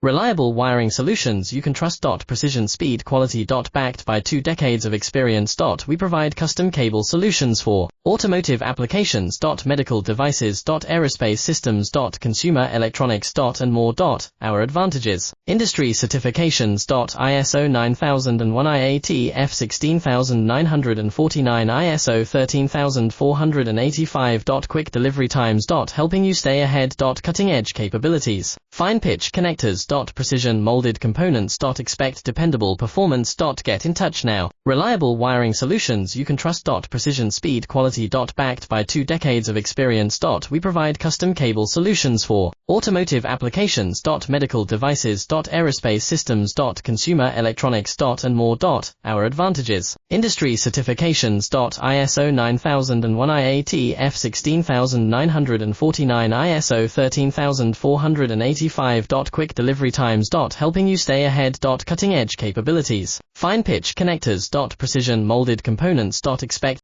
Reliable wiring solutions you can trust. Precision, speed, quality. Backed by 2 decades of experience. We provide custom cable solutions for automotive applications. Medical devices. Aerospace systems. Consumer electronics. And more. Our advantages: industry certifications. ISO 9001 IAT F16949 ISO 13485. Quick delivery times. Helping you stay ahead. Cutting edge capabilities: fine pitch connectors. Precision molded components. Expect dependable performance. Get in touch now. Reliable wiring solutions you can trust. Precision, speed, quality. Backed by 2 decades of experience. We provide custom cable solutions for automotive applications. Medical devices. Aerospace systems. Consumer electronics. And more. Our advantages: industry certifications. ISO 9001 IAT F16949 ISO 13485. Quick delivery times. Helping you stay ahead. Cutting edge capabilities: fine pitch connectors. Precision molded components. Expect